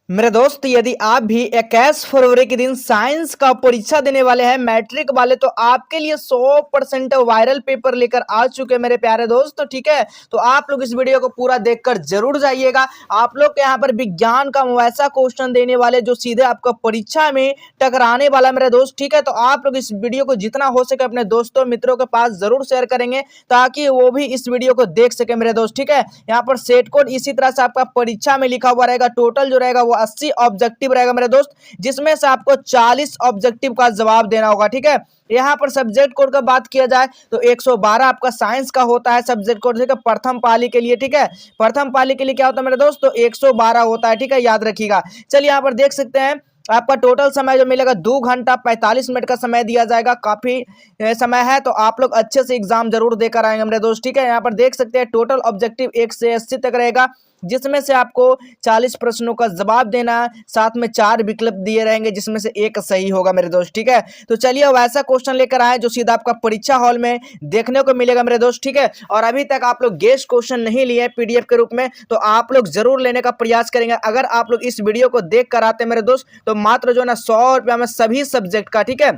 मेरे दोस्त, यदि आप भी 21 फरवरी के दिन साइंस का परीक्षा देने वाले हैं, मैट्रिक वाले, तो आपके लिए 100% वायरल पेपर लेकर आ चुके हैं मेरे प्यारे दोस्त। तो ठीक है, तो आप लोग इस वीडियो को पूरा देखकर जरूर जाइएगा। आप लोग के यहाँ पर विज्ञान का वैसा क्वेश्चन देने वाले जो सीधे आपका परीक्षा में टकराने वाला मेरे दोस्त। ठीक है, तो आप लोग इस वीडियो को जितना हो सके अपने दोस्तों मित्रों के पास जरूर शेयर करेंगे ताकि वो भी इस वीडियो को देख सके मेरे दोस्त। ठीक है, यहाँ पर सेट कोड इसी तरह से आपका परीक्षा में लिखा हुआ रहेगा। टोटल जो रहेगा वो 80 ऑब्जेक्टिव रहेगा मेरे दोस्त, जिसमें से आपको 40 ऑब्जेक्टिव का जवाब देना होगा। ठीक है, यहाँ पर सब्जेक्ट कोड का बात किया जाए तो 112 आपका साइंस का होता है सब्जेक्ट कोड। ठीक है, प्रथम पाली के लिए। ठीक है, प्रथम पाली के लिए क्या होता है मेरे दोस्त, तो 112 होता है। ठीक है, याद रखिएगा। चलिए यहाँ पर देख सकते हैं आपका टोटल समय जो मिलेगा 2 घंटा 45 मिनट का समय दिया जाएगा। काफी समय है, तो आप लोग अच्छे से एग्जाम जरूर देकर आएंगे मेरे दोस्त। ठीक है, यहाँ पर देख सकते हैं टोटल ऑब्जेक्टिव 1 से 80 तक रहेगा, जिसमें से आपको 40 प्रश्नों का जवाब देना है। साथ में 4 विकल्प दिए रहेंगे, जिसमें से एक सही होगा मेरे दोस्त। ठीक है, तो चलिए अब ऐसा क्वेश्चन लेकर आए जो सीधा आपका परीक्षा हॉल में देखने को मिलेगा मेरे दोस्त। ठीक है, और अभी तक आप लोग गेस्ट क्वेश्चन नहीं लिए पीडीएफ के रूप में, तो आप लोग जरूर लेने का प्रयास करेंगे। अगर आप लोग इस वीडियो को देख कर आते मेरे दोस्त, तो मात्र जो है ना 100 रुपया में सभी सब्जेक्ट का, ठीक है,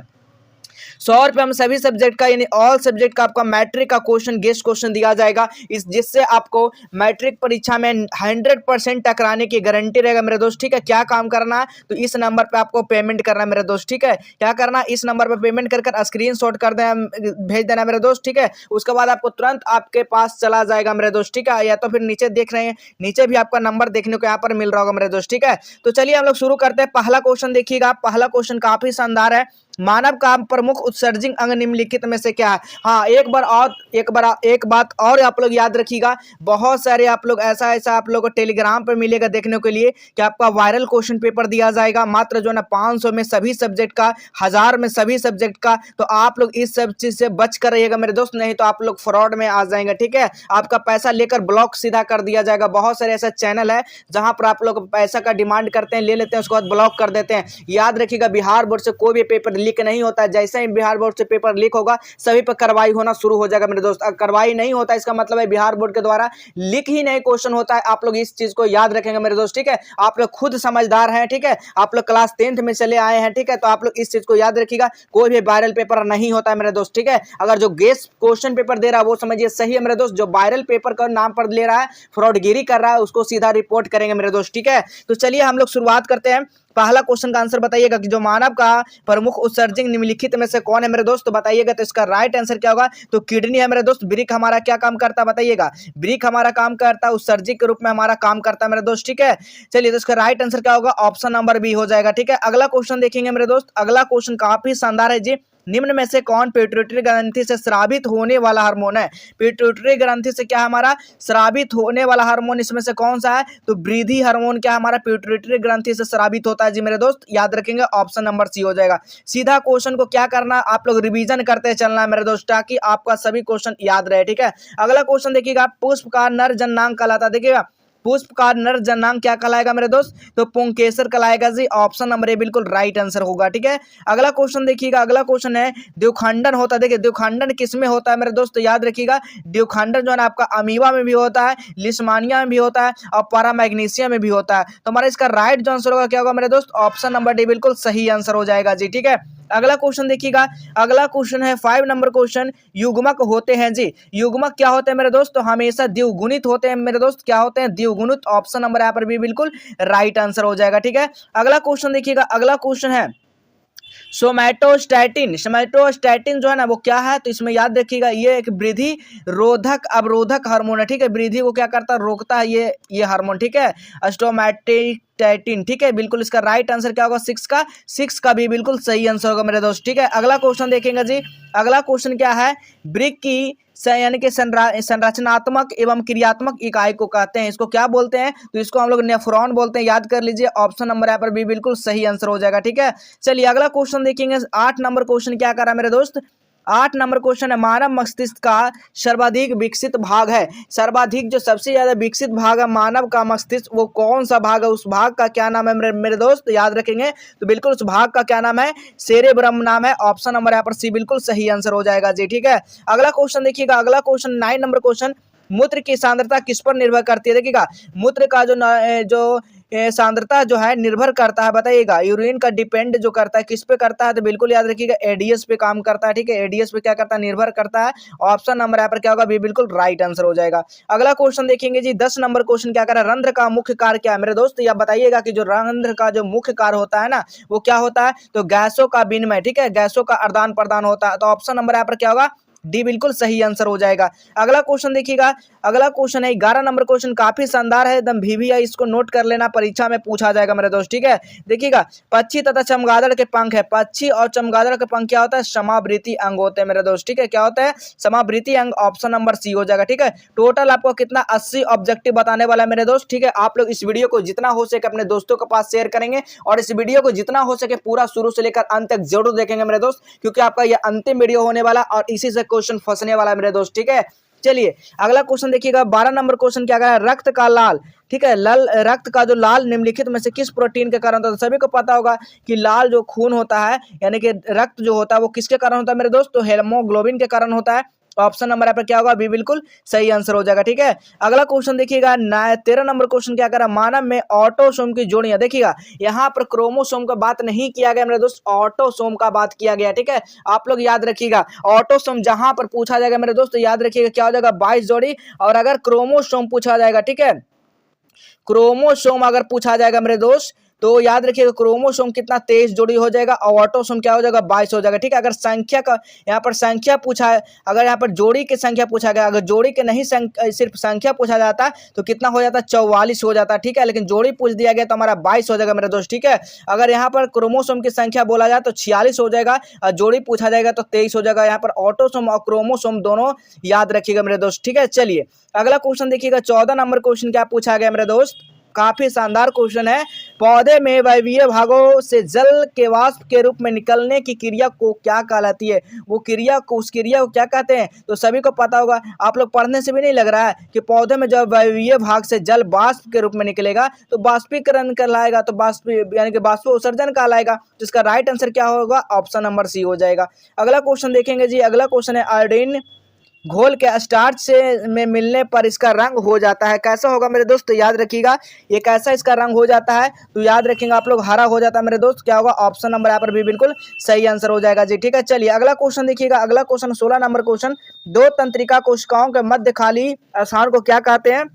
100 रुपया में सभी सब्जेक्ट का यानी ऑल सब्जेक्ट का आपका मैट्रिक का क्वेश्चन गेस्ट क्वेश्चन दिया जाएगा, इस जिससे आपको मैट्रिक परीक्षा में 100% टकराने की गारंटी रहेगा मेरे दोस्त। ठीक है, क्या काम करना है, तो इस नंबर पे आपको पेमेंट करना है मेरे दोस्त। ठीक है, क्या करना है, इस नंबर पे पेमेंट कर स्क्रीनशॉट कर देना, भेज देना मेरे दोस्त। ठीक है, उसके बाद आपको तुरंत आपके पास चला जाएगा मेरे दोस्त। ठीक है, या तो फिर नीचे देख रहे हैं, नीचे भी आपका नंबर देखने को यहाँ पर मिल रहा होगा मेरे दोस्त। ठीक है, तो चलिए हम लोग शुरू करते हैं। पहला क्वेश्चन देखिएगा, पहला क्वेश्चन काफी शानदार है। मानव का प्रमुख उत्सर्जक अंग निम्नलिखित में से क्या है। हाँ, एक बात और आप लोग याद रखिएगा, बहुत सारे आप लोग ऐसा आप लोग को टेलीग्राम पे मिलेगा देखने के लिए कि आपका वायरल क्वेश्चन पेपर दिया जाएगा मात्र जो है ना 500 में सभी सब्जेक्ट का, 1000 में सभी सब्जेक्ट का। तो आप लोग इस सब चीज से बच कर रहिएगा मेरे दोस्त, नहीं तो आप लोग फ्रॉड में आ जाएंगे। ठीक है, आपका पैसा लेकर ब्लॉक सीधा कर दिया जाएगा। बहुत सारे ऐसा चैनल है जहां पर आप लोग पैसा का डिमांड करते हैं, ले लेते हैं, उसके बाद ब्लॉक कर देते हैं। याद रखिएगा, बिहार बोर्ड से कोई भी पेपर लीक नहीं होता है। जैसे ही बिहार बोर्ड से पेपर लीक होगा, सभी पर कार्रवाई होना शुरू हो जाएगा मेरे दोस्त। अगर कार्रवाई नहीं होता इसका मतलब है बिहार बोर्ड के द्वारा लीक ही नहीं क्वेश्चन होता है। आप लोग इस चीज को याद रखेंगे मेरे दोस्त। ठीक है, आप लोग खुद समझदार हैं। ठीक है, आप लोग क्लास 10th में चले आए हैं। ठीक है, तो आप लोग इस चीज को याद रखिएगा, कोई भी वायरल पेपर नहीं होता है मेरे दोस्त। ठीक है, अगर जो गेस्ट क्वेश्चन पेपर दे रहा है वो समझिए सही है मेरे दोस्त, जो वायरल पेपर का नाम पर ले रहा है, फ्रॉडगिरी कर रहा है, उसको सीधा रिपोर्ट करेंगे मेरे दोस्त। ठीक है, तो चलिए हम लोग शुरुआत करते हैं। पहला क्वेश्चन का आंसर बताइएगा कि जो मानव का प्रमुख उत्सर्जक निम्नलिखित में से कौन है मेरे दोस्त, तो बताइएगा। तो इसका राइट आंसर क्या होगा, तो किडनी है मेरे दोस्त। ब्रिक हमारा क्या काम करता है बताइएगा, ब्रिक हमारा काम करता है उत्सर्जक के रूप में हमारा काम करता है मेरे दोस्त। ठीक है, चलिए तो इसका राइट आंसर क्या होगा, ऑप्शन नंबर बी हो जाएगा। ठीक है, अगला क्वेश्चन देखेंगे मेरे दोस्त। अगला क्वेश्चन काफी शानदार है जी। निम्न में से कौन पिट्यूटरी ग्रंथि से स्रावित होने वाला हार्मोन है। पिट्यूटरी ग्रंथि से क्या हमारा स्रावित होने वाला हार्मोन, इसमें से कौन सा है, तो वृद्धि हार्मोन क्या हमारा पिट्यूटरी ग्रंथि से स्रावित होता है जी मेरे दोस्त। याद रखेंगे, ऑप्शन नंबर सी हो जाएगा। सीधा क्वेश्चन को क्या करना, आप लोग रिवीजन करते चलना है मेरे दोस्त, ताकि आपका सभी क्वेश्चन याद रहे। ठीक है, अगला क्वेश्चन देखिएगा, पुष्प का नर जननांग कहलाता है। देखिएगा, पुष्प का नर जननांग क्या कहलाएगा मेरे दोस्त, तो पुंकेसर कहलाएगा जी। ऑप्शन नंबर ए बिल्कुल राइट आंसर होगा। ठीक है, अगला क्वेश्चन देखिएगा, अगला क्वेश्चन है द्विखंडन होता है। देखिए, द्विखंडन किस में होता है मेरे दोस्त, तो याद रखिएगा, द्विखंडन जो है ना आपका अमीबा में भी होता है, लिस्मानिया में भी होता है, और पैरामैग्नीसिया में भी होता है। तो हमारा इसका राइट जो आंसर होगा क्या होगा मेरे दोस्त, ऑप्शन नंबर डी बिल्कुल सही आंसर हो जाएगा जी। ठीक है, अगला क्वेश्चन देखिएगा, अगला क्वेश्चन है 5 नंबर क्वेश्चन, युग्मक होते हैं जी। युग्मक क्या होते हैं मेरे दोस्त, तो हमेशा द्विगुणित होते हैं मेरे दोस्त। क्या होते हैं, द्विगुणित। ऑप्शन नंबर यहाँ पर भी बिल्कुल राइट आंसर हो जाएगा। ठीक है, अगला क्वेश्चन देखिएगा, अगला क्वेश्चन है सोमैटोस्टैटिन। सोमैटोस्टैटिन जो है ना वो क्या है, तो इसमें याद रखिएगा, ये एक वृद्धि रोधक अवरोधक हार्मोन है। ठीक है, वृद्धि को क्या करता है, रोकता है ये हार्मोन। ठीक है, स्टोमैटिन। ठीक है, बिल्कुल इसका राइट आंसर क्या होगा, 6 का भी बिल्कुल सही आंसर होगा मेरे दोस्त। ठीक है, अगला क्वेश्चन देखेंगे जी। अगला क्वेश्चन क्या है, ब्रिक की यानी कि संरचनात्मक एवं क्रियात्मक इकाई को कहते हैं, इसको क्या बोलते हैं, तो इसको हम लोग नेफ्रॉन बोलते हैं। याद कर लीजिए, ऑप्शन नंबर यहाँ पर भी बिल्कुल सही आंसर हो जाएगा। ठीक है, चलिए अगला क्वेश्चन देखेंगे। 8 नंबर क्वेश्चन क्या कर रहा है मेरे दोस्त, 8 नंबर क्वेश्चन है, मानव मस्तिष्क का सर्वाधिक विकसित भाग है। सर्वाधिक जो सबसे ज्यादा विकसित भाग है मानव का मस्तिष्क, वो कौन सा भाग है, उस भाग का क्या नाम है मेरे दोस्त, याद रखेंगे। तो बिल्कुल उस भाग का क्या नाम है, सेरेब्रम नाम है। ऑप्शन नंबर यहाँ पर सी बिल्कुल सही आंसर हो जाएगा जी। ठीक है, अगला क्वेश्चन देखिएगा, अगला क्वेश्चन 9 नंबर क्वेश्चन, मूत्र की सांद्रता किस पर निर्भर करती है। देखिएगा, मूत्र का जो सांद्रता जो है निर्भर करता है, बताइएगा यूरिन का डिपेंड जो करता है किस पे करता है, तो बिल्कुल याद रखिएगा एडीएस पे काम करता है, ठीक है, एडीएस पे क्या करता है, निर्भर करता है। ऑप्शन नंबर यहाँ पर क्या होगा, बी बिल्कुल राइट आंसर हो जाएगा। अगला क्वेश्चन देखेंगे जी, 10 नंबर क्वेश्चन क्या कर रहा है, रंध्र का मुख्य कार्य क्या है मेरे दोस्त, ये आप बताइएगा कि जो रंध्र का जो मुख्य कार्य होता है ना वो क्या होता है, तो गैसों का विनिमय, ठीक है, गैसों का आदान प्रदान होता है। तो ऑप्शन नंबर यहाँ पर क्या होगा, डी बिल्कुल सही आंसर हो जाएगा। अगला क्वेश्चन देखिएगा, अगला क्वेश्चन है 11 नंबर क्वेश्चन, काफी शानदार है एकदम, VVI इसको नोट कर लेना, परीक्षा में पूछा जाएगा मेरे दोस्त, ठीक है। देखिएगा, पक्षी तथा चमगादड़ के पंख है, पक्षी और चमगादड़ के पंख क्या होता है, समावृत्ति अंग होते हैं मेरे दोस्त, ठीक है, क्या होता है, समावृत्ति अंग, ऑप्शन नंबर सी हो जाएगा, ठीक है। टोटल आपको कितना 80 ऑब्जेक्टिव बताने वाला है मेरे दोस्त, ठीक है। आप लोग इस वीडियो को जितना हो सके अपने दोस्तों के पास शेयर करेंगे और इस वीडियो को जितना हो सके पूरा शुरू से लेकर अंत तक जरूर देखेंगे मेरे दोस्त, क्योंकि आपका यह अंतिम वीडियो होने वाला और इसी से क्वेश्चन फंसने वाला मेरे दोस्त, ठीक है। चलिए अगला क्वेश्चन देखिएगा, 12 नंबर क्वेश्चन क्या कह रहा है, रक्त का लाल, ठीक है, लाल रक्त का जो लाल निम्नलिखित में से किस प्रोटीन के कारण होता है, तो सभी को पता होगा कि लाल जो खून होता है यानी कि रक्त जो होता है वो किसके कारण होता है मेरे दोस्त, तो हेमोग्लोबिन के कारण होता है। ऑप्शन नंबर यहाँ पर क्या होगा, बी बिल्कुल सही आंसर हो जाएगा, ठीक है। अगला क्वेश्चन देखिएगा, 13 नंबर क्वेश्चन क्या कर रहा है, मानव में ऑटोसोम की जोड़ियां, देखिएगा यहाँ पर क्रोमोसोम का बात नहीं किया गया मेरे दोस्त, ऑटोसोम का बात किया गया, ठीक है। आप लोग याद रखिएगा, ऑटोसोम जहां पर पूछा जाएगा मेरे दोस्त, तो याद रखिएगा क्या हो जाएगा, 22 जोड़ी, और अगर क्रोमोसोम पूछा जाएगा, ठीक है, क्रोमोसोम अगर पूछा जाएगा मेरे दोस्त तो याद रखिएगा क्रोमोसोम कितना 23 जोड़ी हो जाएगा और ऑटोसोम क्या हो जाएगा, 22 हो जाएगा, ठीक है। अगर संख्या का यहाँ पर संख्या पूछा है, अगर यहाँ पर जोड़ी की संख्या पूछा गया, अगर जोड़ी के नहीं सिर्फ संख्या पूछा जाता तो कितना हो जाता, 44 हो जाता, ठीक है, लेकिन जोड़ी पूछ दिया गया तो हमारा 22 हो जाएगा मेरे दोस्त, ठीक है। अगर यहाँ पर क्रोमोसोम की संख्या बोला जाए तो 46 हो जाएगा और जोड़ी पूछा जाएगा तो 23 हो जाएगा। यहाँ पर ऑटोसोम और क्रोमोसोम दोनों याद रखिएगा मेरे दोस्त, ठीक है। चलिए अगला क्वेश्चन देखिएगा, 14 नंबर क्वेश्चन क्या पूछा गया मेरे दोस्त, काफी शानदार क्वेश्चन है, पौधे में वायवीय भागों से जल के वाष्प के रूप में निकलने की क्रिया को क्या कहलाती है, वो क्रिया को, उस क्रिया को क्या कहते हैं, तो सभी को पता होगा, आप लोग पढ़ने से भी नहीं लग रहा है कि पौधे में जब वायवीय भाग से जल वाष्प के रूप में निकलेगा तो बाष्पीकरण कहलाएगा, तो बाष्प यानी कि बाष्पोत्सर्जन कहलाएगा। तो इसका राइट आंसर क्या होगा, ऑप्शन नंबर सी हो जाएगा। अगला क्वेश्चन देखेंगे जी, अगला क्वेश्चन है, आयोडीन घोल के स्टार्च से में मिलने पर इसका रंग हो जाता है, कैसा होगा मेरे दोस्त, तो याद रखिएगा ये कैसा इसका रंग हो जाता है, तो याद रखेंगे आप लोग हरा हो जाता है मेरे दोस्त, क्या होगा, ऑप्शन नंबर यहाँ पर भी बिल्कुल सही आंसर हो जाएगा जी, ठीक है। चलिए अगला क्वेश्चन देखिएगा, अगला क्वेश्चन 16 नंबर क्वेश्चन, दो तंत्रिका कोशिकाओं के मध्य खाली स्थान को क्या कहते हैं,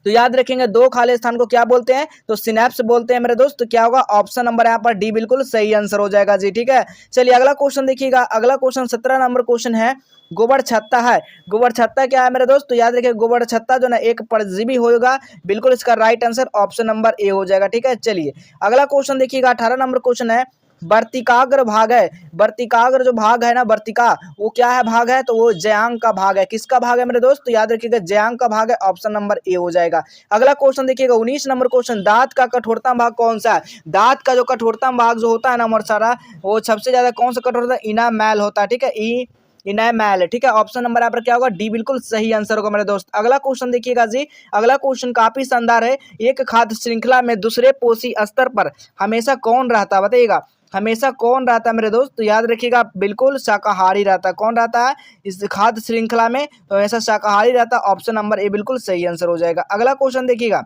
तो याद रखेंगे दो खाली स्थान को क्या बोलते हैं, तो सिनेप्स बोलते हैं मेरे दोस्त, तो क्या होगा, ऑप्शन नंबर यहाँ पर डी बिल्कुल सही आंसर हो जाएगा जी, ठीक है। चलिए अगला क्वेश्चन देखिएगा, अगला क्वेश्चन 17 नंबर क्वेश्चन है, गोबर छत्ता है, गोबर छत्ता क्या है मेरे दोस्त, तो याद रखिए गोबर छत्ता जो ना एक परजीवी होगा, बिल्कुल इसका right answer option number A हो जाएगा, ठीक है। चलिए अगला क्वेश्चन देखिएगा, 18 नंबर क्वेश्चन है, वर्तिकाग्र भाग है, वर्तिकाग्र जो भाग है ना, वर्तिका वो क्या है भाग है, तो वो ज्यांग का भाग है, किसका भाग है मेरे दोस्त, तो याद रखिएगा ज्यांग का भाग है, ऑप्शन नंबर ए हो जाएगा। अगला क्वेश्चन देखिएगा 19 नंबर क्वेश्चन, दांत का कठोरतम भाग कौन सा है, दांत का जो कठोरतम भाग जो होता है ना हमारा सारा, वो सबसे ज्यादा कौन सा कठोर होता है, इनामेल होता है, ठीक है, इनामेल, ठीक है। ऑप्शन नंबर यहाँ पर क्या होगा, डी बिल्कुल सही आंसर होगा मेरे दोस्त। अगला क्वेश्चन देखिएगा जी, अगला क्वेश्चन काफी शानदार है, एक खाद्य श्रृंखला में दूसरे पोषी स्तर पर हमेशा कौन रहता है, बताइएगा हमेशा कौन रहता है मेरे दोस्त, तो याद रखिएगा बिल्कुल शाकाहारी रहता है, कौन रहता है इस खाद्य श्रृंखला में, तो हमेशा शाकाहारी रहता है, ऑप्शन नंबर ए बिल्कुल सही आंसर हो जाएगा। अगला क्वेश्चन देखिएगा,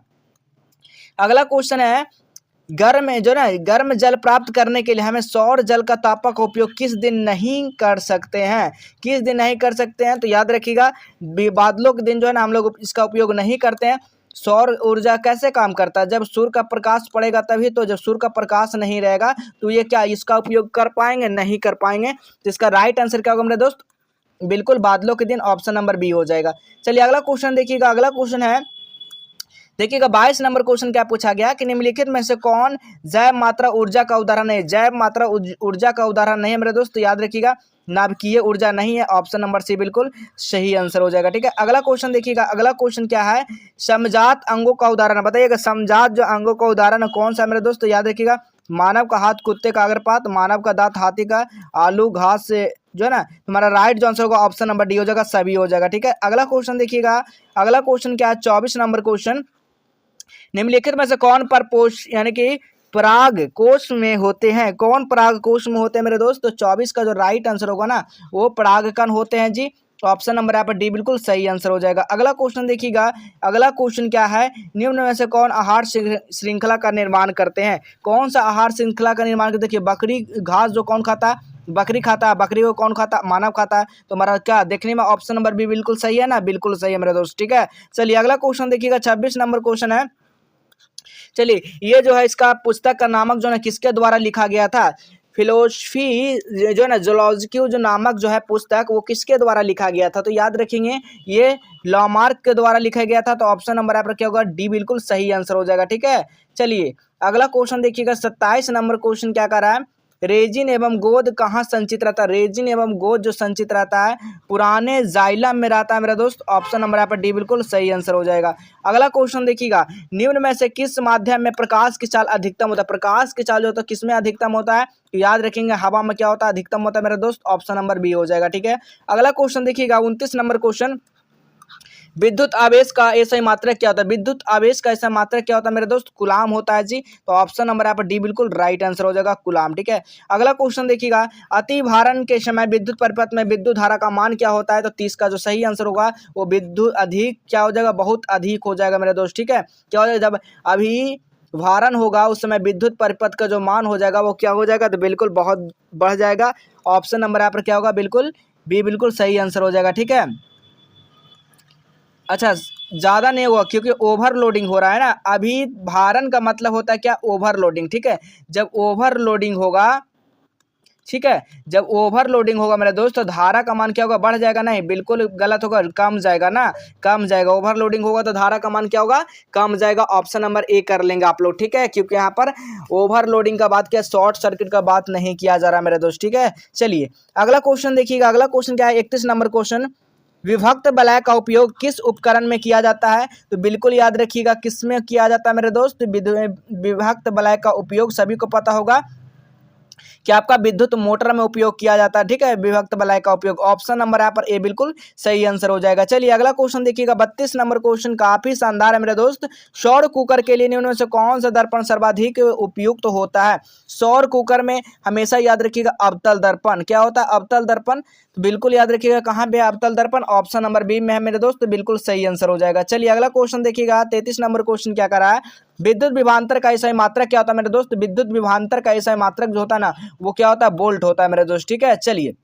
अगला क्वेश्चन है, गर्म जो ना गर्म जल प्राप्त करने के लिए हमें सौर जल का तापक का उपयोग किस दिन नहीं कर सकते हैं, किस दिन नहीं कर सकते हैं, तो याद रखिएगा बादलों के दिन जो है ना हम लोग इसका उपयोग नहीं करते हैं। सौर ऊर्जा कैसे काम करता है, जब सूर्य का प्रकाश पड़ेगा तभी, तो जब सूर्य का प्रकाश नहीं रहेगा तो ये क्या इसका उपयोग कर पाएंगे, नहीं कर पाएंगे। तो इसका राइट आंसर क्या होगा मेरे दोस्त, बिल्कुल बादलों के दिन, ऑप्शन नंबर बी हो जाएगा। चलिए अगला क्वेश्चन देखिएगा, अगला क्वेश्चन है देखिएगा 22 नंबर क्वेश्चन क्या पूछा गया कि निम्नलिखित में से कौन जैव मात्रा ऊर्जा का उदाहरण है, जैव मात्रा ऊर्जा का उदाहरण नहीं है मेरे दोस्त, तो याद रखिएगा नाभिकीय ऊर्जा नहीं है, ऑप्शन नंबर सी बिल्कुल सही आंसर हो जाएगा, ठीक है। अगला क्वेश्चन देखिएगा, अगला क्वेश्चन क्या है, समजात अंगों का उदाहरण बताइएगा, समजात जो अंगों का उदाहरण है कौन सा है मेरे दोस्त, तो याद रखिएगा मानव का हाथ कुत्ते का अग्रपात, मानव का दांत हाथी का, आलू घास से जो है ना, तुम्हारा राइट जो आंसर होगा ऑप्शन नंबर डी हो जाएगा, सभी हो जाएगा, ठीक है। अगला क्वेश्चन देखिएगा, अगला क्वेश्चन क्या है, 24 नंबर क्वेश्चन, निम्नलिखित में से कौन परपोष यानी कि पराग कोश में होते हैं, कौन पराग कोश में होते हैं मेरे दोस्त, तो 24 का जो राइट आंसर होगा ना वो परागकण होते हैं जी, तो ऑप्शन नंबर यहाँ पर डी बिल्कुल सही आंसर हो जाएगा। अगला क्वेश्चन देखिएगा, अगला क्वेश्चन क्या है, निम्न में से कौन आहार श्रृंखला का निर्माण करते हैं? कौन सा आहार श्रृंखला का निर्माण करते हैं? देखिए, बकरी घास जो कौन खाता है? बकरी खाता है। बकरी को कौन खाता है? मानव खाता है। तो हमारा क्या देखने में ऑप्शन नंबर बी बिल्कुल सही है ना, बिल्कुल सही है मेरे दोस्त, ठीक है। चलिए अगला क्वेश्चन देखिएगा, 26 नंबर क्वेश्चन है। चलिए, ये जो है इसका पुस्तक का नामक जो है किसके द्वारा लिखा गया था? फिलोसफी जो है ना, जोलॉजिकल जो नामक जो है पुस्तक, वो किसके द्वारा लिखा गया था? तो याद रखेंगे ये लॉमार्क के द्वारा लिखा गया था। तो ऑप्शन नंबर यहाँ पर क्या होगा? डी बिल्कुल सही आंसर हो जाएगा, ठीक है। चलिए अगला क्वेश्चन देखिएगा, 27 नंबर क्वेश्चन क्या कर रहा है, रेजिन एवं गोद कहाँ संचित रहता है? रेजिन एवं गोद जो संचित रहता है पुराने जाइलम में रहता है मेरा दोस्त। ऑप्शन नंबर यहाँ पर डी बिल्कुल सही आंसर हो जाएगा। अगला क्वेश्चन देखिएगा, निम्न में से किस माध्यम में प्रकाश की चाल अधिकतम होता है? प्रकाश की चाल जो होता है किस में अधिकतम होता है? तो याद रखेंगे हवा में क्या होता है? अधिकतम होता है मेरा दोस्त। ऑप्शन नंबर बी हो जाएगा, ठीक है। अगला क्वेश्चन देखिएगा, 29 नंबर क्वेश्चन, विद्युत आवेश का ऐसा मात्रक क्या होता है? विद्युत आवेश का ऐसा मात्रक क्या होता है मेरे दोस्त? कूलाम होता है जी। तो ऑप्शन नंबर यहाँ पर डी बिल्कुल राइट आंसर हो जाएगा, कूलाम, ठीक है। अगला क्वेश्चन देखिएगा, अति भारण के समय विद्युत परिपथ में विद्युत धारा का मान क्या होता है? तो 30 का जो सही आंसर होगा वो विद्युत अधिक क्या हो जाएगा? बहुत अधिक हो जाएगा मेरे दोस्त, ठीक है। क्या हो जाएगा? जब अभी भारण होगा उस समय विद्युत परिपथ का जो मान हो जाएगा वो क्या हो जाएगा? तो बिल्कुल बहुत बढ़ जाएगा। ऑप्शन नंबर यहाँ पर क्या होगा? बिल्कुल बी बिल्कुल सही आंसर हो जाएगा, ठीक है। अच्छा, ज़्यादा नहीं होगा क्योंकि ओवरलोडिंग हो रहा है ना। अभी भारण का मतलब होता है क्या? ओवरलोडिंग, ठीक है। जब ओवरलोडिंग होगा, ठीक है, जब ओवरलोडिंग होगा मेरे दोस्त तो धारा का मान क्या होगा? बढ़ जाएगा? नहीं, बिल्कुल गलत होगा, कम जाएगा ना, कम जाएगा। ओवरलोडिंग होगा तो धारा का मान क्या होगा? कम जाएगा। ऑप्शन नंबर ए कर लेंगे आप लोग, ठीक है, क्योंकि यहाँ पर ओवरलोडिंग का बात किया, शॉर्ट सर्किट का बात नहीं किया जा रहा मेरे दोस्त, ठीक है। चलिए अगला क्वेश्चन देखिएगा, अगला क्वेश्चन क्या है, 31 नंबर क्वेश्चन, विभक्त वलय का उपयोग किस उपकरण में किया जाता है? तो बिल्कुल याद रखिएगा किस में किया जाता है मेरे दोस्त? विभक्त वलय का उपयोग सभी को पता होगा कि आपका विद्युत मोटर में उपयोग किया जाता है, ठीक है, विभक्त वलय का उपयोग। ऑप्शन नंबर यहाँ पर ए बिल्कुल सही आंसर हो जाएगा। चलिए अगला क्वेश्चन देखिएगा, 32 नंबर क्वेश्चन काफी शानदार है मेरे दोस्त। सौर कुकर के लिए निम्न में से कौन सा दर्पण सर्वाधिक उपयुक्त तो होता है? सौर कुकर में हमेशा याद रखिएगा अवतल दर्पण। क्या होता है? अवतल दर्पण। तो बिल्कुल याद रखिएगा कहाँ पे अवतल दर्पण? ऑप्शन नंबर बी में है मेरे दोस्त, बिल्कुल सही आंसर हो जाएगा। चलिए अगला क्वेश्चन देखिएगा, 33 नंबर क्वेश्चन क्या कर रहा है, विद्युत विभवांतर का ऐसा मात्रक क्या होता है मेरे दोस्त? विद्युत विभवांतर का ऐसा मात्रक जो होता है ना वो क्या होता है? वोल्ट होता है मेरे दोस्त, ठीक है। चलिए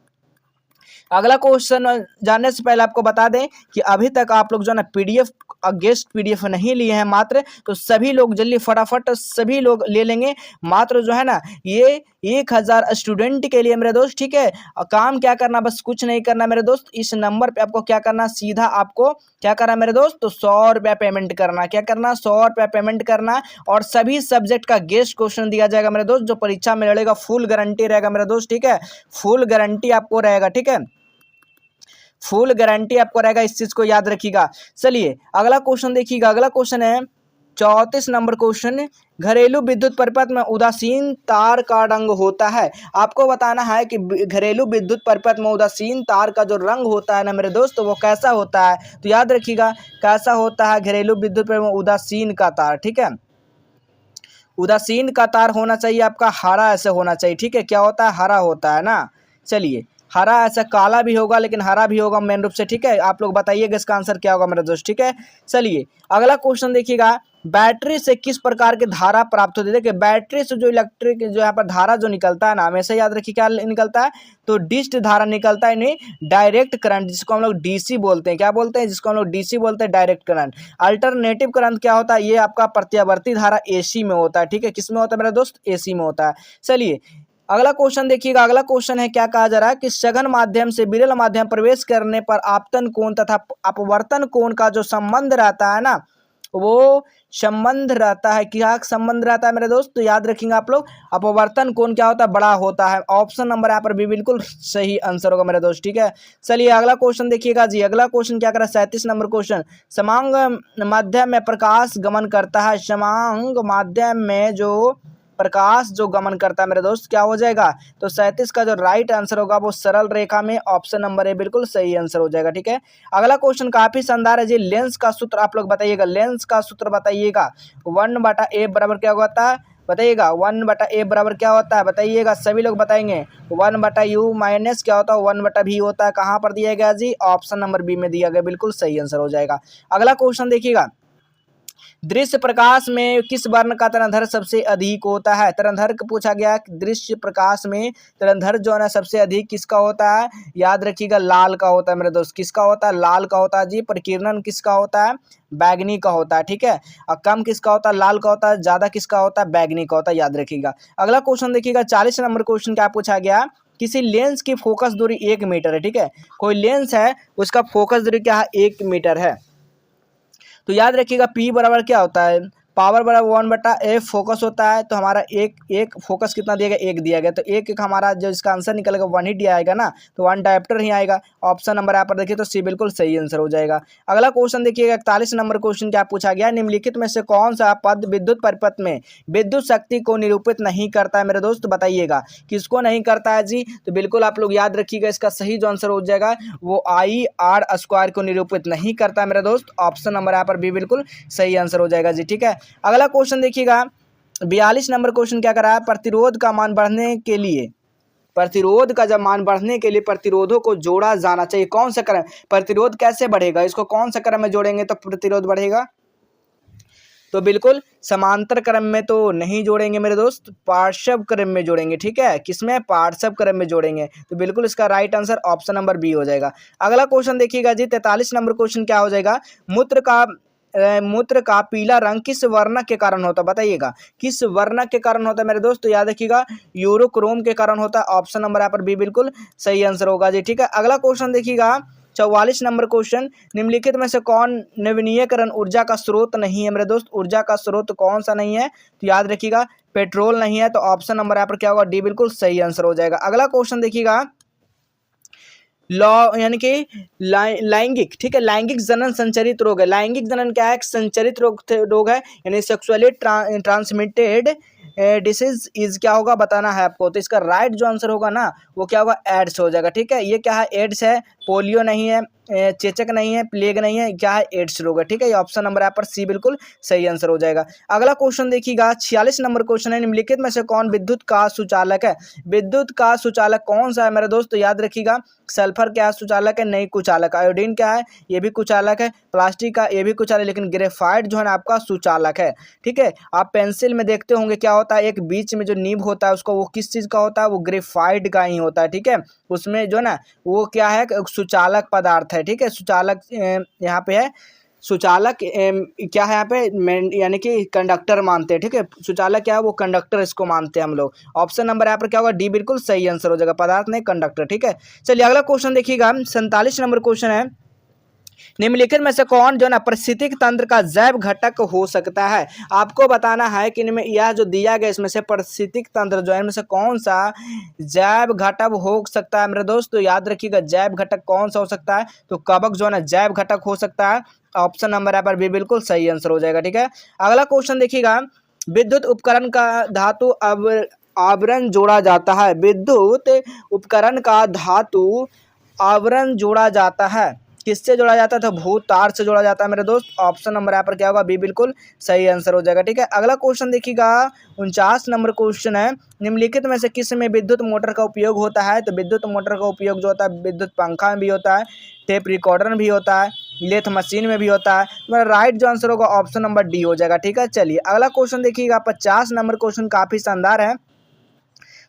अगला क्वेश्चन जानने से पहले आपको बता दें कि अभी तक आप लोग जो है ना पीडीएफ गेस्ट पीडीएफ नहीं लिए हैं मात्र, तो सभी लोग जल्दी फटाफट सभी लोग ले लेंगे। मात्र जो है ना ये 1000 स्टूडेंट के लिए मेरे दोस्त, ठीक है। काम क्या करना, बस कुछ नहीं करना मेरे दोस्त, इस नंबर पे आपको क्या करना, सीधा आपको क्या करना मेरे दोस्त? तो 100 रुपया पेमेंट करना। क्या करना? 100 रुपया पेमेंट करना। और सभी सब्जेक्ट का गेस्ट क्वेश्चन दिया जाएगा मेरे दोस्त, जो परीक्षा में लड़ेगा फुल गारंटी रहेगा मेरे दोस्त, ठीक है। फुल गारंटी आपको रहेगा, ठीक है, फुल गारंटी आपको रहेगा, इस चीज को याद रखिएगा। चलिए अगला क्वेश्चन देखिएगा, अगला क्वेश्चन है 34 नंबर क्वेश्चन, घरेलू विद्युत परिपथ में उदासीन तार का रंग होता है। आपको बताना है कि घरेलू विद्युत परिपथ में उदासीन तार का जो रंग होता है ना मेरे दोस्त, वो कैसा होता है? तो याद रखिएगा कैसा होता है घरेलू विद्युत परिपथ में उदासीन का तार, ठीक है। उदासीन का तार होना चाहिए आपका हरा ऐसे होना चाहिए, ठीक है। क्या होता है? हरा होता है ना। चलिए हरा ऐसा काला भी होगा लेकिन हरा भी होगा मेन रूप से, ठीक है। आप लोग बताइएगा इसका आंसर क्या होगा मेरे दोस्त, ठीक है। चलिए अगला क्वेश्चन देखिएगा, बैटरी से किस प्रकार की धारा प्राप्त होती है? देखिए बैटरी से जो इलेक्ट्रिक जो यहाँ पर धारा जो निकलता है ना, हमेशा याद रखिए क्या निकलता है? तो डिस्ट धारा निकलता है, नहीं डायरेक्ट करंट, जिसको हम लोग डीसी बोलते हैं। क्या बोलते हैं? जिसको हम लोग डीसी बोलते हैं, डायरेक्ट करंट। अल्टरनेटिव करंट क्या होता है? ये आपका प्रत्यावर्ती धारा एसी में होता है, ठीक है। किस में होता है मेरे दोस्त? एसी में होता है। चलिए अगला क्वेश्चन देखिएगा, अगला क्वेश्चन है क्या कहा जा रहा है कि सघन माध्यम से विरल माध्यम प्रवेश करने पर आपतन कोण तथा अपवर्तन कोण का जो संबंध रहता है ना, वो संबंध रहता है, क्या संबंध रहता है मेरे दोस्त? तो याद रखेंगे आप लोग अपवर्तन कोण क्या होता है? बड़ा होता है। ऑप्शन नंबर यहाँ पर भी बिल्कुल सही आंसर होगा मेरे दोस्त, ठीक है। चलिए अगला क्वेश्चन देखिएगा जी, अगला क्वेश्चन क्या कर रहा है, 37 नंबर क्वेश्चन, समांग माध्यम में प्रकाश गमन करता है। समांग माध्यम में जो प्रकाश जो गमन करता है मेरे दोस्त क्या हो जाएगा? तो 37 का जो राइट आंसर होगा वो सरल रेखा में, ऑप्शन नंबर ए बिल्कुल सही आंसर हो जाएगा, ठीक है। अगला क्वेश्चन काफी शानदार है जी, लेंस का सूत्र आप लोग बताइएगा, लेंस का सूत्र बताइएगा। 1/a बराबर क्या होता है? बताइएगा 1/a बराबर क्या होता है, बताइएगा सभी लोग बताएंगे। 1/u माइनस क्या होता है, 1/v होता है। कहाँ पर दिया गया जी, ऑप्शन नंबर बी में दिया गया, बिल्कुल सही आंसर हो जाएगा। अगला क्वेश्चन देखिएगा, दृश्य प्रकाश में किस वर्ण का तरंगधर सबसे अधिक होता है। तरंगधर पूछा गया, दृश्य प्रकाश में तरंगधर जो है ना सबसे अधिक किसका होता है, याद रखिएगा लाल का होता है मेरे दोस्त। किसका होता है, लाल का होता है जी। प्रकीर्णन किसका होता है, बैगनी का होता है, ठीक है। और कम किसका होता है, लाल का होता है। ज्यादा किसका होता है, बैगनी का होता है, याद रखिएगा। अगला क्वेश्चन देखिएगा, 40 नंबर क्वेश्चन क्या पूछा गया, किसी लेंस की फोकस दूरी 1 मीटर है, ठीक है। कोई लेंस है उसका फोकस दूरी क्या है, 1 मीटर है। तो याद रखिएगा पी बराबर क्या होता है, पावर बराबर 1/f फोकस होता है। तो हमारा एक फोकस कितना दिया गया, 1 दिया गया। तो एक हमारा जो इसका आंसर निकलेगा 1 ही दिया आएगा ना, तो 1 डायप्टर ही आएगा। ऑप्शन नंबर यहाँ पर देखिए तो सी बिल्कुल सही आंसर हो जाएगा। अगला क्वेश्चन देखिएगा, 41 नंबर क्वेश्चन क्या पूछा गया, निम्नलिखित में से कौन सा पद विद्युत परिपथ में विद्युत शक्ति को निरूपित नहीं करता है मेरे दोस्त, बताइएगा किसको नहीं करता है जी। तो बिल्कुल आप लोग याद रखिएगा, इसका सही जो आंसर हो जाएगा वो IR² को निरूपित नहीं करता है मेरे दोस्त। ऑप्शन नंबर यहाँ पर भी बिल्कुल सही आंसर हो जाएगा जी, ठीक है। अगला क्वेश्चन देखिएगा, 42 नंबर क्वेश्चन क्या कर रहा है, प्रतिरोध का मान बढ़ने के लिए, प्रतिरोध का जब मान बढ़ने के लिए प्रतिरोधों को जोड़ा जाना चाहिए, कौन सा क्रम, प्रतिरोध कैसे बढ़ेगा, इसको कौन सा क्रम में जोड़ेंगे तो प्रतिरोध बढ़ेगा। तो बिल्कुल समांतर क्रम में तो नहीं जोड़ेंगे मेरे दोस्त, पार्श्व क्रम में जोड़ेंगे, ठीक है। किसमें, पार्श्व क्रम में जोड़ेंगे। तो बिल्कुल इसका right answer option number B हो जाएगा। अगला क्वेश्चन देखिएगा जी, 43 नंबर क्वेश्चन क्या हो जाएगा, मूत्र का पीला रंग किस वर्णक के कारण होता है, बताइएगा किस वर्णक के कारण होता है मेरे दोस्त। तो याद रखिएगा यूरोक्रोम के कारण होता है। ऑप्शन नंबर यहाँ पर भी बिल्कुल सही आंसर होगा जी, ठीक है। अगला क्वेश्चन देखिएगा, 44 नंबर क्वेश्चन, निम्नलिखित में से कौन नवीनीकरण ऊर्जा का स्रोत नहीं है मेरे दोस्त। ऊर्जा का स्रोत कौन सा नहीं है, तो याद रखिएगा पेट्रोल नहीं है। तो ऑप्शन नंबर यहाँ पर क्या होगा, डी बिल्कुल सही आंसर हो जाएगा। अगला क्वेश्चन देखिएगा, लॉ यानी कि लैंगिक, ठीक है, लैंगिक जनन संचरित रोग है। लैंगिक जनन क्या है, संचरित रोग है, यानी सेक्सुअली ट्रांसमिटेड डिसीज इज क्या होगा, बताना है आपको। तो इसका राइट जो आंसर होगा ना वो क्या होगा, एड्स हो जाएगा, ठीक है। ये क्या है, एड्स है, पोलियो नहीं है, चेचक नहीं है, प्लेग नहीं है, क्या है, एड्स रोग है, ठीक है। ये ऑप्शन नंबर यहाँ पर सी बिल्कुल सही आंसर हो जाएगा। अगला क्वेश्चन देखिएगा, 46 नंबर क्वेश्चन है, निम्नलिखित में से कौन विद्युत का सुचालक है। विद्युत का सुचालक कौन सा है मेरे दोस्त, तो याद रखिएगा सल्फर क्या है, सुचालक है, नहीं कुचालक। आयोडीन क्या है, ये भी कुचालक है। प्लास्टिक का ये भी कुचालक, लेकिन ग्रेफाइट जो है ना आपका सुचालक है, ठीक है। आप पेंसिल में देखते होंगे क्या होता है, एक बीच में जो नीब होता है उसको, वो किस चीज का होता है, वो ग्रेफाइट का ही होता है, ठीक है। उसमें जो है ना वो क्या है, सुचालक पदार्थ है, ठीक है। सुचालक यहाँ पे है, सुचालक क्या है यहाँ पे, यानी कि कंडक्टर मानते हैं, ठीक है। सुचालक क्या है, वो कंडक्टर इसको मानते हैं हम लोग। ऑप्शन नंबर यहाँ पर क्या होगा, डी बिल्कुल सही आंसर हो जाएगा, पदार्थ नहीं कंडक्टर, ठीक है। चलिए अगला क्वेश्चन देखिएगा, 47 नंबर क्वेश्चन है, निम्नलिखित में से कौन जो है ना पारिस्थितिक तंत्र का जैव घटक हो सकता है। आपको बताना है कि इनमें यह जो दिया गया इसमें से पारिस्थितिक तंत्र जो है इनमें से कौन सा जैव घटक हो सकता है मेरे दोस्त। तो याद रखिएगा जैव घटक कौन सा हो सकता है, तो कवक जो है ना जैव घटक हो सकता है। ऑप्शन नंबर यहाँ पर भी बिल्कुल सही आंसर हो जाएगा, ठीक है। अगला क्वेश्चन देखिएगा, विद्युत उपकरण का धातु आवरण जोड़ा जाता है। विद्युत उपकरण का धातु आवरण जोड़ा जाता है, किससे जोड़ा जाता है, तो भूत तार से जोड़ा जाता है मेरे दोस्त। ऑप्शन नंबर यहाँ पर क्या होगा, बी बिल्कुल सही आंसर हो जाएगा, ठीक है। अगला क्वेश्चन देखिएगा, 49 नंबर क्वेश्चन है, निम्नलिखित में से किस में विद्युत मोटर का उपयोग होता है। तो विद्युत मोटर का उपयोग जो होता है विद्युत पंखा में भी होता है, टेप रिकॉर्डर में भी होता है, लेथ मशीन में भी होता है। तो राइट जो आंसर होगा ऑप्शन नंबर डी हो जाएगा, ठीक है। चलिए अगला क्वेश्चन देखिएगा, 50 नंबर क्वेश्चन काफी शानदार है।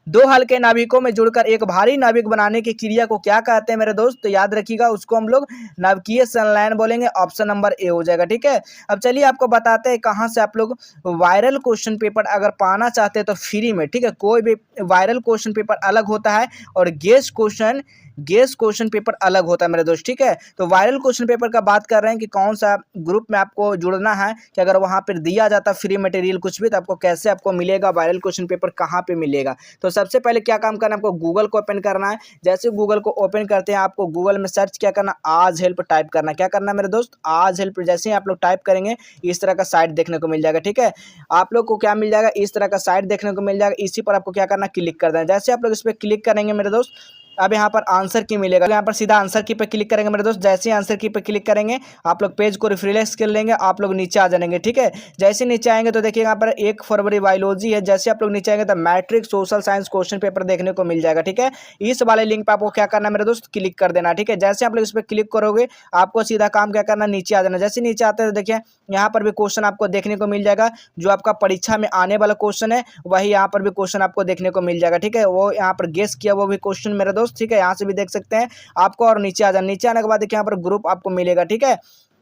दो हल्के नाभिकों में जुड़कर एक भारी नाभिक बनाने की क्रिया को क्या कहते हैं मेरे दोस्त। तो याद रखिएगा उसको हम लोग नाभिकीय संलयन बोलेंगे। ऑप्शन नंबर ए हो जाएगा, ठीक है। अब चलिए आपको बताते हैं कहाँ से आप लोग वायरल क्वेश्चन पेपर अगर पाना चाहते हैं तो फ्री में, ठीक है। कोई भी वायरल क्वेश्चन पेपर अलग होता है और गेस क्वेश्चन पेपर अलग होता है मेरे दोस्त, ठीक है। तो वायरल क्वेश्चन पेपर का बात कर रहे हैं कि कौन सा ग्रुप में आपको जुड़ना है, कि अगर वहाँ पर दिया जाता फ्री मटेरियल कुछ भी तो आपको कैसे आपको मिलेगा, वायरल क्वेश्चन पेपर कहाँ पे मिलेगा। तो सबसे पहले क्या काम करना है, आपको गूगल को ओपन करना है। जैसे गूगल को ओपन करते हैं आपको गूगल में सर्च क्या करना, आज हेल्प टाइप करना। क्या करना है मेरे दोस्त, आज हेल्प। जैसे ही आप लोग टाइप करेंगे इस तरह का साइट देखने को मिल जाएगा, ठीक है। आप लोग को क्या मिल जाएगा, इस तरह का साइट देखने को मिल जाएगा। इसी पर आपको क्या करना, क्लिक कर देना। जैसे आप लोग इस पर क्लिक करेंगे मेरे दोस्त अब यहाँ पर आंसर की मिलेगा, यहाँ पर सीधा आंसर की पे क्लिक करेंगे मेरे दोस्त। जैसे ही आंसर की पे क्लिक करेंगे आप लोग पेज को रिफ्रेश कर लेंगे, आप लोग नीचे आ जाएंगे। ठीक है, जैसे नीचे आएंगे तो देखिए यहाँ पर 1 फरवरी बायोलॉजी है। जैसे आप लोग नीचे आएंगे तो matric social science question paper देखने को मिल जाएगा। ठीक है, इस वाले लिंक पर आपको क्या करना है मेरे दोस्त, क्लिक कर देना। ठीक है, जैसे आप लोग इस पर क्लिक करोगे आपको सीधा काम क्या करना, नीचे आ जाना। जैसे नीचे आते हैं तो देखिए यहाँ पर भी क्वेश्चन आपको देखने को मिल जाएगा, जो आपका परीक्षा में आने वाला क्वेश्चन है वही यहाँ पर भी क्वेश्चन आपको देखने को मिल जाएगा। ठीक है, वो यहाँ पर गेस किया वो भी क्वेश्चन मेरे दोस्त। ठीक है, यहाँ से भी देख सकते हैं आपको। और नीचे आ जाना, नीचे आने के बाद देखिए यहाँ पर ग्रुप आपको मिलेगा। ठीक है,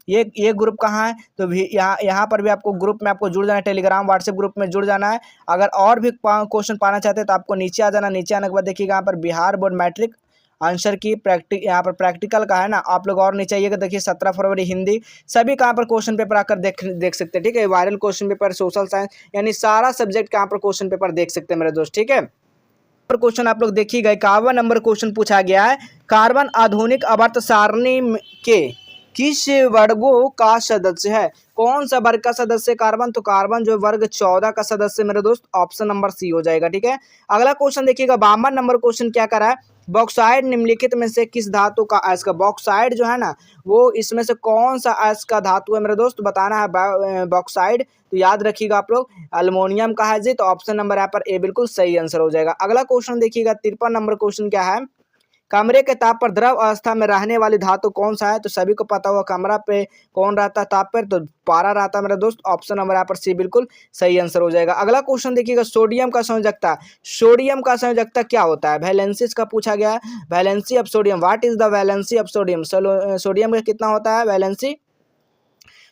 ये ग्रुप कहाँ है, तो भी यहाँ पर भी आपको ग्रुप में आपको जुड़ जाना है, टेलीग्राम व्हाट्सएप ग्रुप में जुड़ जाना है। अगर और भी क्वेश्चन पाना चाहते हैं तो आपको नीचे आ जाना। नीचे आने के बाद देखिएगा यहाँ पर बिहार बोर्ड मैट्रिक आंसर की यहाँ पर प्रैक्टिकल का है ना, आप लोग और नीचे आइएगा देखिए 17 फरवरी हिंदी, सभी कहाँ पर क्वेश्चन पेपर आकर देख सकते हैं। ठीक है, viral question paper, social science, यानी सारा सब्जेक्ट कहाँ पर क्वेश्चन पेपर देख सकते हैं मेरे दोस्त। ठीक है, क्वेश्चन आप लोग देखिए गए, 51 नंबर क्वेश्चन पूछा गया है, कार्बन आधुनिक आवर्त सारणी के किस वर्गों का सदस्य है? कौन सा वर्ग का सदस्य कार्बन, तो कार्बन जो वर्ग 14 का सदस्य मेरे दोस्त, ऑप्शन नंबर सी हो जाएगा। ठीक है, अगला क्वेश्चन देखिएगा, 52 नंबर क्वेश्चन क्या करा है, बॉक्साइड निम्नलिखित में से किस धातु का अयस्क, बॉक्साइड जो है ना वो इसमें से कौन सा अयस्क का धातु है मेरे दोस्त, बताना है बॉक्साइड। तो याद रखिएगा आप लोग अल्मोनियम का है जी, तो ऑप्शन नंबर यहाँ पर ए बिल्कुल सही आंसर हो जाएगा। अगला क्वेश्चन देखिएगा, 53 नंबर क्वेश्चन क्या है, कमरे के ताप पर द्रव अवस्था में रहने वाली धातु कौन सा है? तो सभी को पता हुआ कमरा पे कौन रहता है ताप पर, तो पारा रहता है मेरा दोस्त, ऑप्शन नंबर यहाँ पर सी बिल्कुल सही आंसर हो जाएगा। अगला क्वेश्चन देखिएगा, सोडियम का संयोजकता, सोडियम का संयोजकता क्या होता है? वैलेंसी इसका पूछा गया है, valency of sodium, what is the valency of sodium, sodium का कितना होता है वैलेंसी,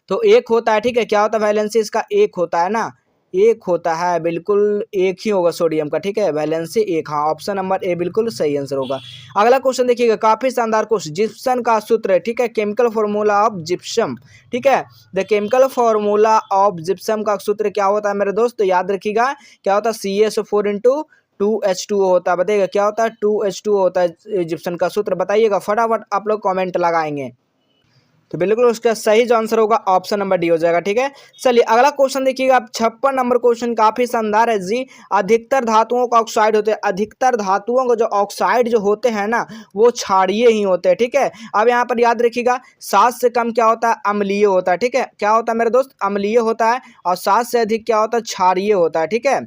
तो 1 होता है। ठीक है, क्या होता है वैलेंसी इसका, 1 होता है ना, 1 होता है, बिल्कुल 1 ही होगा सोडियम का। ठीक है, वैलेंसी 1, हाँ ऑप्शन नंबर ए बिल्कुल सही आंसर होगा। अगला क्वेश्चन देखिएगा, काफी शानदार क्वेश्चन, जिप्सम का सूत्र है। ठीक है, केमिकल फॉर्मूला ऑफ जिप्सम, ठीक है, the chemical formula of gypsum का सूत्र क्या होता है मेरे दोस्त, तो याद रखिएगा क्या होता है, CaSO4 इंटू 2H2O होता है। बताइएगा क्या होता है, 2H2O होता है जिप्सम का सूत्र, बताइएगा फटाफट आप लोग कमेंट लगाएंगे। तो बिल्कुल उसका सही जो आंसर होगा ऑप्शन नंबर डी हो जाएगा। ठीक है, चलिए अगला क्वेश्चन देखिएगा आप, 56 नंबर क्वेश्चन काफी शानदार है जी, अधिकतर धातुओं का ऑक्साइड होते हैं, अधिकतर धातुओं को जो ऑक्साइड जो होते हैं ना वो क्षारीय ही होते हैं। ठीक है, अब यहाँ पर याद रखिएगा 7 से कम क्या होता है, अम्लीय होता है। ठीक है, क्या होता है मेरे दोस्त, अम्लीय होता है, और 7 से अधिक क्या होता है, क्षारीय होता है। ठीक है,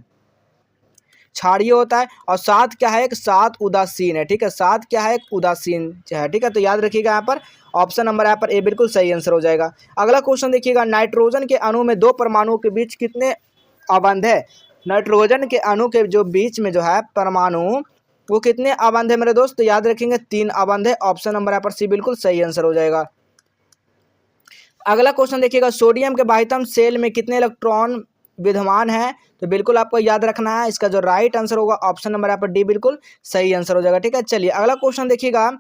क्षारीय होता है, और 7 क्या है, एक 7 उदासीन है। ठीक है, 7 क्या है, एक उदासीन है। ठीक है, तो याद रखिएगा यहाँ पर ऑप्शन नंबर यहाँ पर ए बिल्कुल सही आंसर हो जाएगा। अगला क्वेश्चन देखिएगा, नाइट्रोजन के अणु में 2 परमाणुओं के बीच कितने अबंध है? नाइट्रोजन के अणु के जो बीच में जो है परमाणु वो कितने अबंध है मेरे दोस्त, तो याद रखेंगे 3 अबंध है, ऑप्शन नंबर यहाँ पर सी बिल्कुल सही आंसर हो जाएगा। अगला क्वेश्चन देखिएगा, सोडियम के बाह्यतम सेल में कितने इलेक्ट्रॉन विद्यमान है? तो बिल्कुल आपको याद रखना है, इसका जो राइट आंसर होगा ऑप्शन नंबर यहाँ पर डी बिल्कुल सही आंसर हो जाएगा। ठीक है, चलिए अगला क्वेश्चन देखिएगा,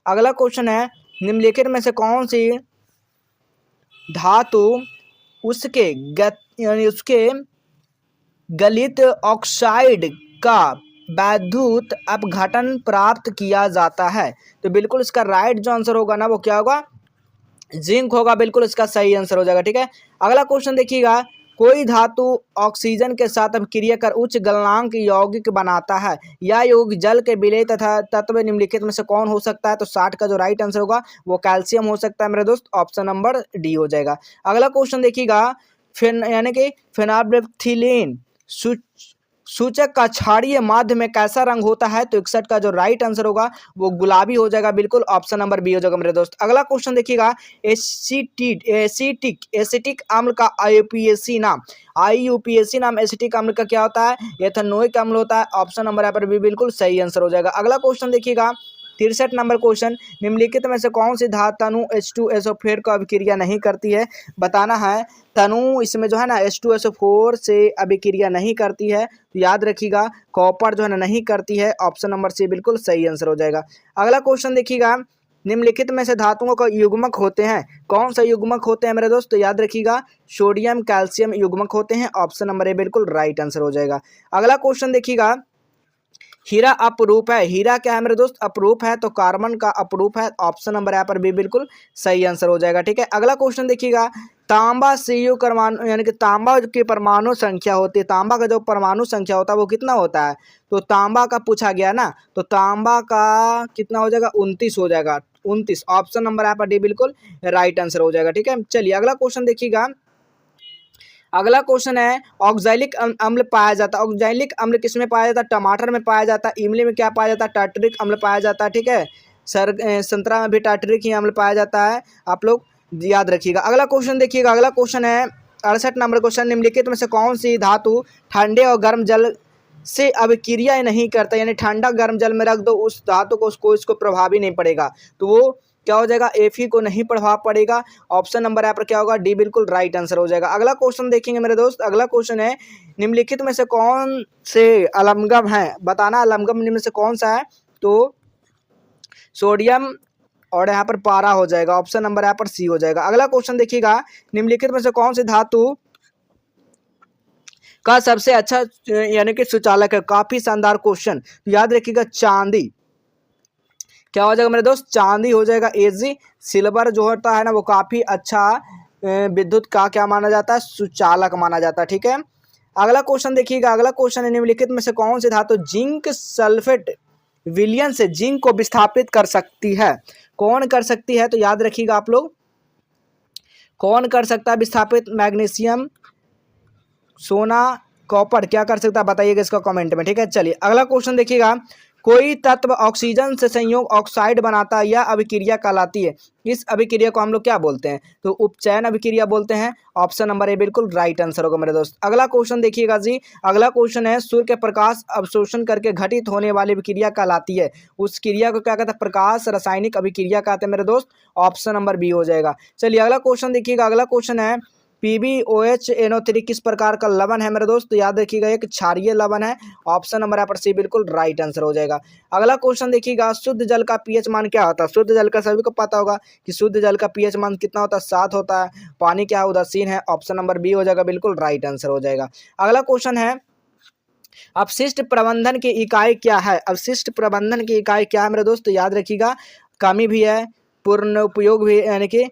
अगला क्वेश्चन है, निम्नलिखित में से कौन सी धातु उसके यानी उसके गलित ऑक्साइड का वैद्युत अपघटन प्राप्त किया जाता है? तो बिल्कुल इसका राइट जो आंसर होगा ना वो क्या होगा, जिंक होगा, बिल्कुल इसका सही आंसर हो जाएगा। ठीक है, अगला क्वेश्चन देखिएगा, कोई धातु ऑक्सीजन के साथ अभिक्रिया कर उच्च गलनांक यौगिक बनाता है, या यौगिक जल के विलय तथा तत्व निम्नलिखित में से कौन हो सकता है? तो 60 का जो राइट आंसर होगा वो कैल्शियम हो सकता है मेरे दोस्त, ऑप्शन नंबर डी हो जाएगा। अगला क्वेश्चन देखिएगा, यानी कि फेनोल्फथालीन सूचक का क्षारीय माध्य में कैसा रंग होता है? तो 61 का जो राइट आंसर होगा वो गुलाबी हो जाएगा, बिल्कुल ऑप्शन नंबर बी हो जाएगा मेरे दोस्त। अगला क्वेश्चन देखिएगा, एसिटिक अम्ल का IUPAC नाम एसिटिक अम्ल का क्या होता है? एथेनोइक अम्ल होता है, ऑप्शन नंबर यहाँ पर भी बिल्कुल सही आंसर हो जाएगा। अगला क्वेश्चन देखिएगा, 63 नंबर क्वेश्चन, निम्नलिखित में से कौन सी धातु H2SO4 को अभिक्रिया नहीं करती है? बताना है, तनु इसमें जो है ना H2SO4 से अभिक्रिया नहीं करती है, तो याद रखिएगा कॉपर जो है ना नहीं करती है, ऑप्शन नंबर सी बिल्कुल सही आंसर हो जाएगा। अगला क्वेश्चन देखिएगा, निम्नलिखित में से धातुओं का युग्मक होते हैं, कौन सा युग्मक होते हैं मेरे दोस्त? तो याद रखिएगा सोडियम कैल्शियम युग्मक होते हैं, ऑप्शन नंबर ए बिल्कुल राइट आंसर हो जाएगा। अगला क्वेश्चन देखिएगा, हीरा अपरूप है। हीरा क्या है मेरे दोस्त? अपरूप है, तो कार्बन का अपरूप है। ऑप्शन नंबर यहाँ पर बी बिल्कुल सही आंसर हो जाएगा। ठीक है, अगला क्वेश्चन देखिएगा, तांबा Cu परमाणु यानी कि तांबा की परमाणु संख्या होती है, तांबा का जो परमाणु संख्या होता है वो कितना होता है? तो तांबा का पूछा गया ना, तो तांबा का कितना हो जाएगा? 29 हो जाएगा, 29। ऑप्शन नंबर यहाँ पर डी बिल्कुल राइट आंसर हो जाएगा। ठीक है, चलिए अगला क्वेश्चन देखिएगा। अगला क्वेश्चन है, ऑक्सैलिक अम्ल पाया जाता है। ऑक्सैलिक अम्ल किस में पाया जाता है? टमाटर में पाया जाता है। इमली में क्या पाया जाता है? टार्टरिक अम्ल पाया जाता है। ठीक है, संतरा में भी टार्टरिक ही अम्ल पाया जाता है, आप लोग याद रखिएगा। अगला क्वेश्चन देखिएगा, अगला क्वेश्चन है 68 नंबर क्वेश्चन, निम्नलिखित में से कौन सी धातु ठंडे और गर्म जल से अभिक्रिया नहीं करता, यानी ठंडा गर्म जल में रख दो उस धातु को, उसको इसको प्रभावी नहीं पड़ेगा, तो वो क्या हो जाएगा? Fe को नहीं प्रभाव पड़ेगा। ऑप्शन नंबर यहाँ पर क्या होगा? डी बिल्कुल राइट आंसर हो जाएगा। अगला क्वेश्चन देखेंगे मेरे दोस्त, अगला क्वेश्चन है, निम्नलिखित में से कौन से अलंगम है, बताना अलंगम निम्न में से कौन सा है? तो सोडियम और यहाँ पर पारा हो जाएगा। ऑप्शन नंबर यहाँ पर सी हो जाएगा। अगला क्वेश्चन देखिएगा, निम्नलिखित में से कौन सी धातु का सबसे अच्छा यानी कि सुचालक है? काफी शानदार क्वेश्चन, याद रखिएगा, चांदी। क्या हो जाएगा मेरे दोस्त? चांदी हो जाएगा। एजी सिल्वर जो होता है ना, वो काफी अच्छा विद्युत का क्या माना जाता है? सुचालक माना जाता है। ठीक है, अगला क्वेश्चन देखिएगा, अगला क्वेश्चन है, निम्नलिखित में से कौन सी धातु जिंक सल्फेट विलयन से जिंक को विस्थापित कर सकती है? कौन कर सकती है? तो याद रखिएगा आप लोग, कौन कर सकता है विस्थापित? मैग्नीशियम, सोना, कॉपर, क्या कर सकता है बताइएगा इसका कमेंट में। ठीक है, चलिए अगला क्वेश्चन देखिएगा, कोई तत्व ऑक्सीजन से संयोग ऑक्साइड बनाता है, यह अभिक्रिया कहलाती है, इस अभिक्रिया को हम लोग क्या बोलते हैं? तो उपचयन अभिक्रिया बोलते हैं। ऑप्शन नंबर ए बिल्कुल राइट आंसर होगा मेरे दोस्त। अगला क्वेश्चन देखिएगा जी, अगला क्वेश्चन है, सूर्य के प्रकाश अवशोषण करके घटित होने वाली अभिक्रिया कहलाती है, उस क्रिया को क्या कहते हैं? प्रकाश रासायनिक अभिक्रिया कहते हैं मेरे दोस्त। ऑप्शन नंबर बी हो जाएगा। चलिए अगला क्वेश्चन देखिएगा, अगला क्वेश्चन है, PbOH NO3 किस प्रकार का लवण है मेरे दोस्त? तो याद रखिएगा एक क्षारीय लवण है। ऑप्शन नंबर यहाँ पर सी बिल्कुल राइट आंसर हो जाएगा। अगला क्वेश्चन देखिएगा, शुद्ध जल का पीएच मान क्या होता है? शुद्ध जल का सभी को पता होगा कि शुद्ध जल का पीएच मान कितना होता है? 7 होता है। पानी क्या है? उदासीन है। ऑप्शन नंबर बी हो जाएगा, बिल्कुल राइट आंसर हो जाएगा। अगला क्वेश्चन है, अपशिष्ट प्रबंधन की इकाई क्या है? अपशिष्ट प्रबंधन की इकाई क्या है मेरे दोस्त? याद रखिएगा, कमी भी है, पूर्ण उपयोग भी, यानी कि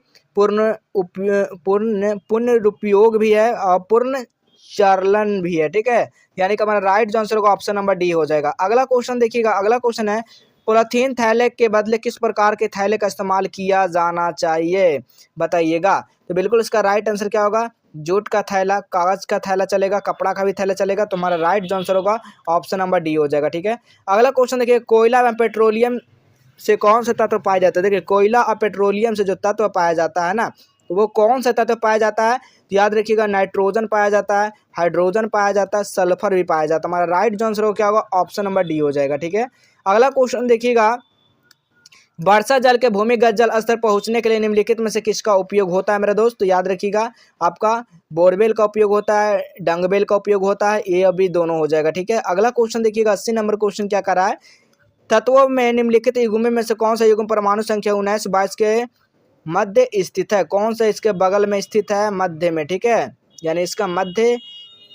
पुनरुपयोग भी है, और पूर्ण चर्लन भी है। ठीक है, यानी कि हमारा राइट आंसर होगा ऑप्शन नंबर डी हो जाएगा। अगला क्वेश्चन देखिएगा, अगला क्वेश्चन है, पॉलीथीन थैले के बदले किस प्रकार के थैले का इस्तेमाल किया जाना चाहिए, बताइएगा? तो बिल्कुल इसका राइट आंसर क्या होगा? जूट का थैला, कागज का थैला चलेगा, कपड़ा का भी थैला चलेगा, तो हमारा राइट आंसर होगा ऑप्शन नंबर डी हो जाएगा। ठीक है, अगला क्वेश्चन देखिए, कोयला एवं पेट्रोलियम से कौन सा तत्व पाया जाता है? देखिए, कोयला और पेट्रोलियम से जो तत्व पाया जाता है ना, वो कौन सा तत्व पाया जाता है? तो याद रखिएगा, नाइट्रोजन पाया जाता है, हाइड्रोजन पाया जाता है, सल्फर भी पाया जाता है। हमारा राइट आंसर हो क्या होगा? ऑप्शन नंबर डी हो जाएगा। ठीक है, अगला क्वेश्चन देखिएगा, वर्षा जल के भूमिगत जल स्तर पहुंचने के लिए निम्नलिखित में से किसका उपयोग होता है मेरे दोस्त? तो याद रखिएगा, आपका बोरवेल का उपयोग होता है, डंगबेल का उपयोग होता है, ए और बी दोनों हो जाएगा। ठीक है, अगला क्वेश्चन देखिएगा, 80 नंबर क्वेश्चन क्या कर रहा है, तत्वों में निम्नलिखित युग्म में से कौन सा युग्म परमाणु संख्या 19-22 के मध्य स्थित है? कौन सा इसके बगल में स्थित है? मध्य में। ठीक है, यानी इसका मध्य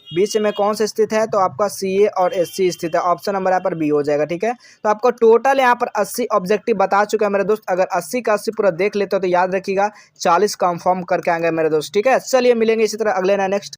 बीच में कौन सा स्थित है? तो आपका Ca और Hc स्थित है। ऑप्शन नंबर यहाँ पर बी हो जाएगा। ठीक है, तो आपको टोटल यहाँ पर 80 ऑब्जेक्टिव बता चुका है मेरे दोस्त। अगर 80 का 80 पूरा देख लेते हो तो याद रखिएगा 40 कंफर्म करके आएंगे मेरे दोस्त। ठीक है, चलिए मिलेंगे इसी तरह अगले ना नेक्स्ट